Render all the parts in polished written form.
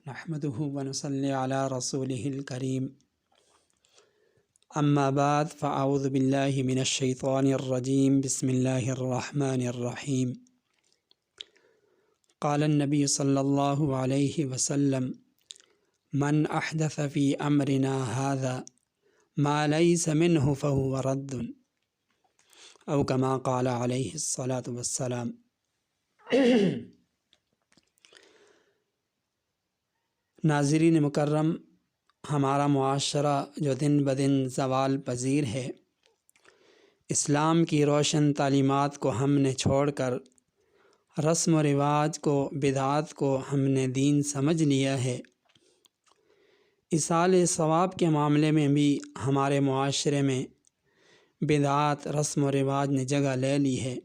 نحمده ونصلي على رسوله الكريم اما بعد فاعوذ بالله من الشیطان الرجیم بسم اللہ الرحمن الرحیم قال النبی صلی اللہ علیہ وسلم من احدث فی امرنا هذا ما ليس منه فهو رد او كما قال علیہ الصلاۃ والسلام۔ ناظرین مکرم، ہمارا معاشرہ جو دن بدن زوال پذیر ہے، اسلام کی روشن تعلیمات کو ہم نے چھوڑ کر رسم و رواج کو، بدعات کو ہم نے دین سمجھ لیا ہے۔ ایصال ثواب کے معاملے میں بھی ہمارے معاشرے میں بدعات، رسم و رواج نے جگہ لے لی ہے۔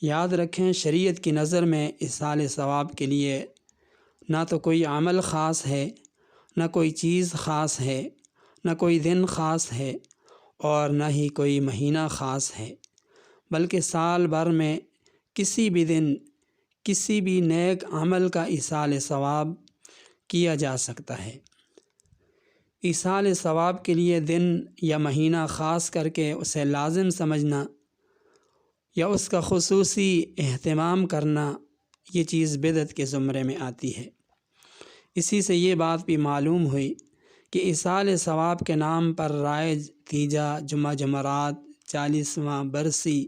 یاد رکھیں، شریعت کی نظر میں ایصال ثواب کے لیے نہ تو کوئی عمل خاص ہے، نہ کوئی چیز خاص ہے، نہ کوئی دن خاص ہے، اور نہ ہی کوئی مہینہ خاص ہے، بلکہ سال بھر میں کسی بھی دن کسی بھی نیک عمل کا ایصال ثواب کیا جا سکتا ہے۔ ایصال ثواب کے لیے دن یا مہینہ خاص کر کے اسے لازم سمجھنا یا اس کا خصوصی اہتمام کرنا، یہ چیز بدعت کے زمرے میں آتی ہے۔ اسی سے یہ بات بھی معلوم ہوئی کہ ایصال ثواب کے نام پر رائج تیجا، جمعہ جمعرات، 40واں برسی،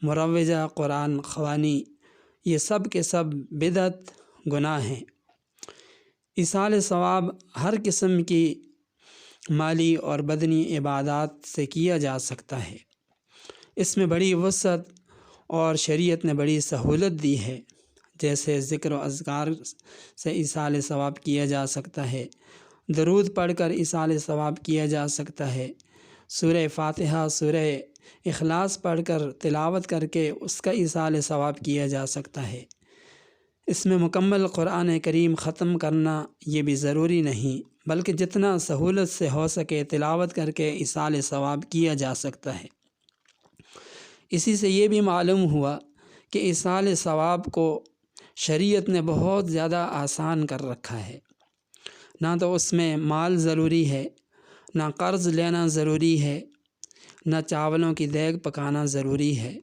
مروجہ قرآن خوانی، یہ سب کے سب بدعت، گناہ ہیں۔ ایصال ثواب ہر قسم کی مالی اور بدنی عبادات سے کیا جا سکتا ہے۔ اس میں بڑی وسعت اور شریعت نے بڑی سہولت دی ہے، جیسے ذکر و اذکار سے ایصال ثواب کیا جا سکتا ہے، درود پڑھ کر ایصال ثواب کیا جا سکتا ہے، سورہ فاتحہ، سورہ اخلاص پڑھ کر تلاوت کر کے اس کا ایصال ثواب کیا جا سکتا ہے۔ اس میں مکمل قرآن کریم ختم کرنا یہ بھی ضروری نہیں، بلکہ جتنا سہولت سے ہو سکے تلاوت کر کے ایصال ثواب کیا جا سکتا ہے۔ اسی سے یہ بھی معلوم ہوا کہ ایصال ثواب کو شریعت نے بہت زیادہ آسان کر رکھا ہے۔ نہ تو اس میں مال ضروری ہے، نہ قرض لینا ضروری ہے، نہ چاولوں کی دیگ پکانا ضروری ہے۔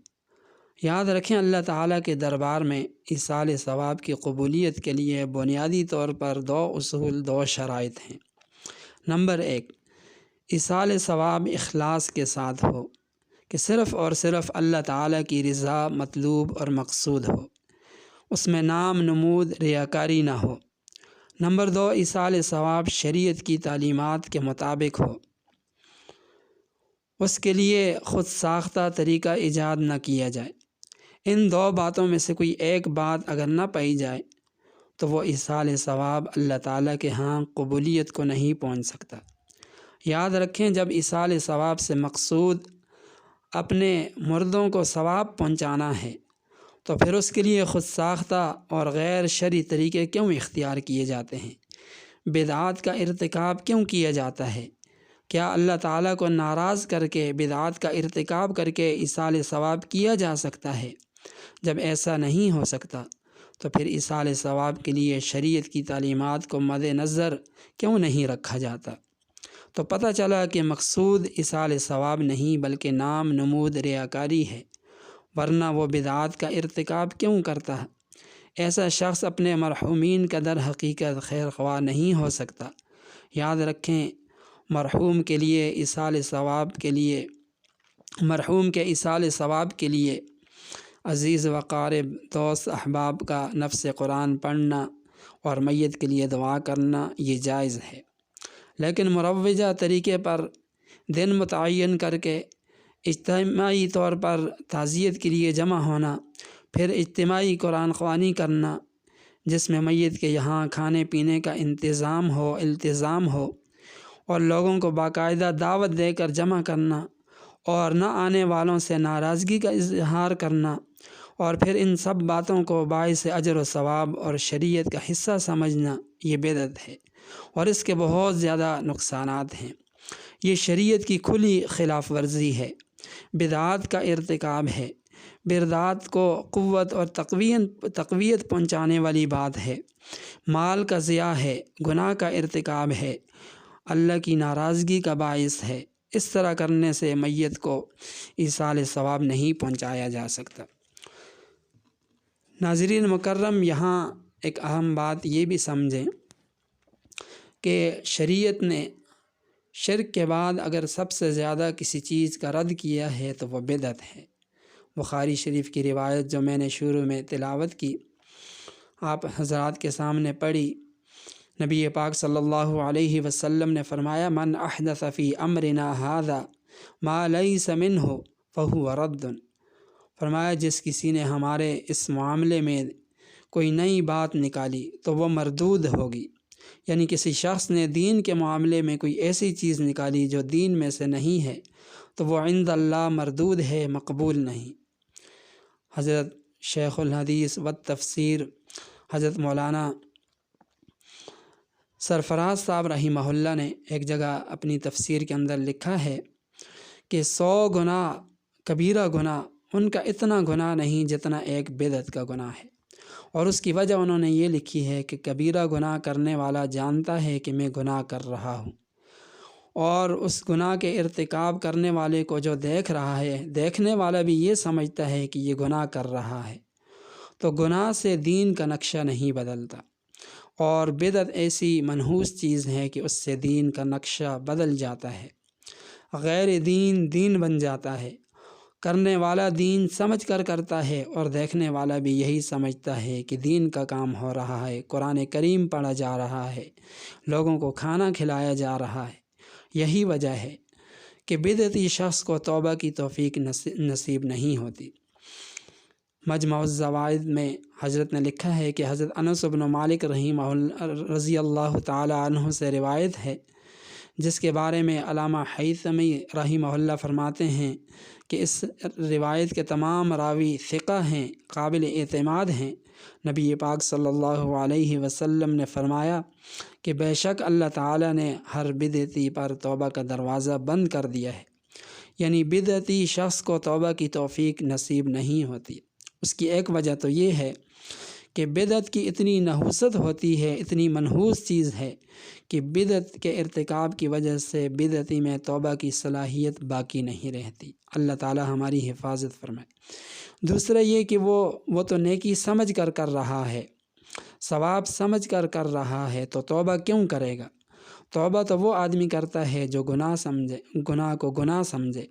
یاد رکھیں، اللہ تعالیٰ کے دربار میں ایصال ثواب کی قبولیت کے لیے بنیادی طور پر 2 اصول، 2 شرائط ہیں۔ نمبر 1، ایصال ثواب اخلاص کے ساتھ ہو، کہ صرف اور صرف اللہ تعالیٰ کی رضا مطلوب اور مقصود ہو، اس میں نام نمود، ریاکاری نہ ہو۔ نمبر 2، ایصال ثواب شریعت کی تعلیمات کے مطابق ہو، اس کے لیے خود ساختہ طریقہ ایجاد نہ کیا جائے۔ ان 2 باتوں میں سے کوئی ایک بات اگر نہ پائی جائے تو وہ ایصال ثواب اللہ تعالیٰ کے ہاں قبولیت کو نہیں پہنچ سکتا۔ یاد رکھیں، جب ایصال ثواب سے مقصود اپنے مردوں کو ثواب پہنچانا ہے تو پھر اس کے لیے خود ساختہ اور غیر شرعی طریقے کیوں اختیار کیے جاتے ہیں؟ بدعات کا ارتکاب کیوں کیا جاتا ہے؟ کیا اللہ تعالیٰ کو ناراض کر کے بدعات کا ارتکاب کر کے ایصال ثواب کیا جا سکتا ہے؟ جب ایسا نہیں ہو سکتا تو پھر ایصال ثواب کے لیے شریعت کی تعلیمات کو مد نظر کیوں نہیں رکھا جاتا؟ تو پتہ چلا کہ مقصود ایصال ثواب نہیں بلکہ نام نمود، ریاکاری ہے، ورنہ وہ بدعات کا ارتکاب کیوں کرتا ہے؟ ایسا شخص اپنے مرحومین کا در حقیقت خیر خواہ نہیں ہو سکتا۔ یاد رکھیں، مرحوم کے ایصال ثواب کے لیے عزیز و قارب، دوست احباب کا نفس قرآن پڑھنا اور میت کے لیے دعا کرنا یہ جائز ہے، لیکن مروجہ طریقے پر دن متعین کر کے اجتماعی طور پر تعزیت کے لیے جمع ہونا، پھر اجتماعی قرآن خوانی کرنا جس میں میت کے یہاں کھانے پینے کا التزام ہو اور لوگوں کو باقاعدہ دعوت دے کر جمع کرنا اور نہ آنے والوں سے ناراضگی کا اظہار کرنا، اور پھر ان سب باتوں کو باعث اجر و ثواب اور شریعت کا حصہ سمجھنا، یہ بدعت ہے اور اس کے بہت زیادہ نقصانات ہیں۔ یہ شریعت کی کھلی خلاف ورزی ہے، بدعات کا ارتکاب ہے، بدعات کو قوت اور تقویت پہنچانے والی بات ہے۔ مال کا ضیاع ہے، گناہ کا ارتکاب ہے، اللہ کی ناراضگی کا باعث ہے۔ اس طرح کرنے سے میت کو ایصال ثواب نہیں پہنچایا جا سکتا۔ ناظرین مکرم، یہاں ایک اہم بات یہ بھی سمجھیں کہ شریعت نے شرک کے بعد اگر سب سے زیادہ کسی چیز کا رد کیا ہے تو وہ بدعت ہے۔ بخاری شریف کی روایت جو میں نے شروع میں تلاوت کی، آپ حضرات کے سامنے پڑھی، نبی پاک صلی اللہ علیہ وسلم نے فرمایا من احدث فی امرنا ھذا ما لیس منہ فہو رد۔ فرمایا جس کسی نے ہمارے اس معاملے میں کوئی نئی بات نکالی تو وہ مردود ہوگی، یعنی کسی شخص نے دین کے معاملے میں کوئی ایسی چیز نکالی جو دین میں سے نہیں ہے تو وہ عند اللہ مردود ہے، مقبول نہیں۔ حضرت شیخ الحدیث و تفسیر حضرت مولانا سرفراز صاحب رحمہ اللہ نے ایک جگہ اپنی تفسیر کے اندر لکھا ہے کہ 100 گناہ کبیرہ گناہ ان کا اتنا گناہ نہیں جتنا ایک بدعت کا گناہ ہے، اور اس کی وجہ انہوں نے یہ لکھی ہے کہ کبیرہ گناہ کرنے والا جانتا ہے کہ میں گناہ کر رہا ہوں، اور اس گناہ کے ارتکاب کرنے والے کو جو دیکھ رہا ہے، دیکھنے والا بھی یہ سمجھتا ہے کہ یہ گناہ کر رہا ہے۔ تو گناہ سے دین کا نقشہ نہیں بدلتا، اور بدعت ایسی منحوس چیز ہے کہ اس سے دین کا نقشہ بدل جاتا ہے، غیر دین دین بن جاتا ہے۔ کرنے والا دین سمجھ کر کرتا ہے اور دیکھنے والا بھی یہی سمجھتا ہے کہ دین کا کام ہو رہا ہے، قرآن کریم پڑھا جا رہا ہے، لوگوں کو کھانا کھلایا جا رہا ہے۔ یہی وجہ ہے کہ بدعتی شخص کو توبہ کی توفیق نصیب نہیں ہوتی۔ مجمع الزوائد میں حضرت نے لکھا ہے کہ حضرت انس بن مالک رضی اللہ تعالی عنہ سے روایت ہے، جس کے بارے میں علامہ حیثمی رحمہ اللہ فرماتے ہیں کہ اس روایت کے تمام راوی ثقہ ہیں، قابل اعتماد ہیں۔ نبی پاک صلی اللہ علیہ وسلم نے فرمایا کہ بے شک اللہ تعالیٰ نے ہر بدعتی پر توبہ کا دروازہ بند کر دیا ہے، یعنی بدعتی شخص کو توبہ کی توفیق نصیب نہیں ہوتی۔ اس کی ایک وجہ تو یہ ہے کہ بدعت کی اتنی نحوست ہوتی ہے، اتنی منحوس چیز ہے کہ بدعت کے ارتکاب کی وجہ سے بدعتی میں توبہ کی صلاحیت باقی نہیں رہتی۔ اللہ تعالی ہماری حفاظت فرمائے۔ دوسرا یہ کہ وہ تو نیکی سمجھ کر کر رہا ہے، ثواب سمجھ کر کر رہا ہے، تو توبہ کیوں کرے گا؟ توبہ تو وہ آدمی کرتا ہے جو گناہ سمجھے، گناہ کو گناہ سمجھے۔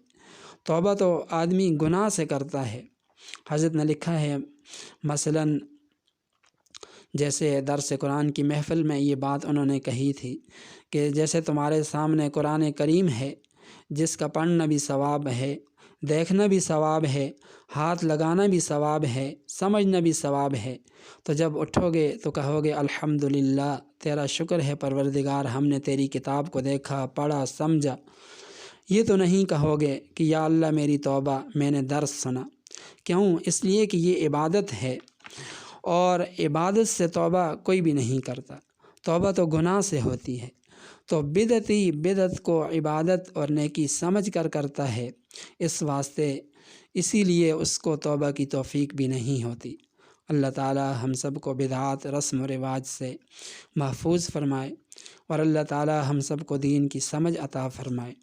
توبہ تو آدمی گناہ سے کرتا ہے۔ حضرت نے لکھا ہے مثلاً جیسے درس قرآن کی محفل میں یہ بات انہوں نے کہی تھی کہ جیسے تمہارے سامنے قرآن کریم ہے، جس کا پڑھنا بھی ثواب ہے، دیکھنا بھی ثواب ہے، ہاتھ لگانا بھی ثواب ہے، سمجھنا بھی ثواب ہے، تو جب اٹھو گے تو کہو گے الحمدللہ، تیرا شکر ہے پروردگار، ہم نے تیری کتاب کو دیکھا، پڑھا، سمجھا۔ یہ تو نہیں کہو گے کہ یا اللہ میری توبہ، میں نے درس سنا۔ کیوں؟ اس لیے کہ یہ عبادت ہے، اور عبادت سے توبہ کوئی بھی نہیں کرتا، توبہ تو گناہ سے ہوتی ہے۔ تو بدعتی بدعت کو عبادت اور نیکی سمجھ کر کرتا ہے، اس واسطے اسی لیے اس کو توبہ کی توفیق بھی نہیں ہوتی۔ اللہ تعالی ہم سب کو بدعات، رسم و رواج سے محفوظ فرمائے، اور اللہ تعالی ہم سب کو دین کی سمجھ عطا فرمائے۔